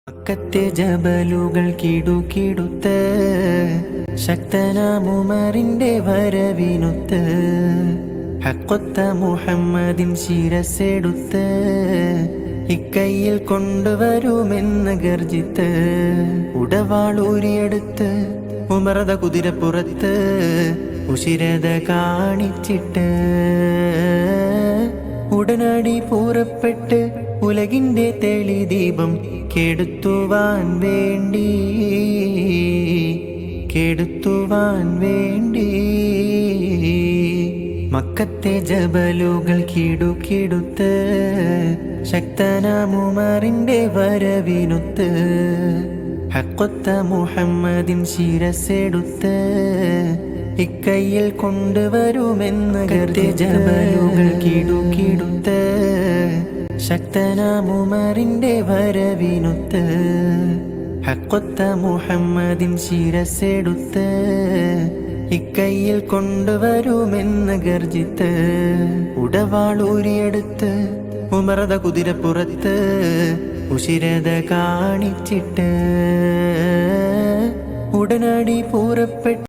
മക്കത്തെ ജബലുകൾ കിടുകിടുത്ത് ശക്തനാം ഉമറിന്റെ വരവിനൊത്ത് ഹക്കൊത്ത മുഹമ്മദിൻ ശിരസെടുത്ത് ഇക്കൈയിൽ കൊണ്ടുവരുമെന്ന് ഗർജിത്ത് ഉടവാളൂരിയെടുത്ത് ഉമറത കുതിരപ്പുറത്ത് ഉശിരത കാണിച്ചിട്ട് ഉടനടി പൂറപ്പെട്ട് ഉലകിന്റെ തെളിദീപം കെടുത്തുവാൻ വേണ്ടി മക്കത്തെ ജബലുകൾ കിടുകിടുത്ത് ശക്തനാം ഉമറിന്റെ വരവിനൊത്ത് ഹക്കൊത്ത മുഹമ്മദിൻ ശിരസെടുത്ത് ഇക്കൈയിൽ കൊണ്ടുവരുമെന്ന് ഗർജിത്ത് ജബലുകൾ കിടുകിടുത്ത് ശക്തനാം ഉമറിന്റെ വരവിനൊത്ത് ഹക്കൊത്ത മുഹമ്മദിൻ ശിരസെടുത്ത് ഇക്കൈയിൽ കൊണ്ടുവരുമെന്ന് ഗർജിത്ത് ഉടവാളൂരിയെടുത്ത് ഉമറത കുതിരപ്പുറത്ത് ഉശിരത കാണിച്ചിട്ട് ഉടനടി പൂറപ്പെട്ട്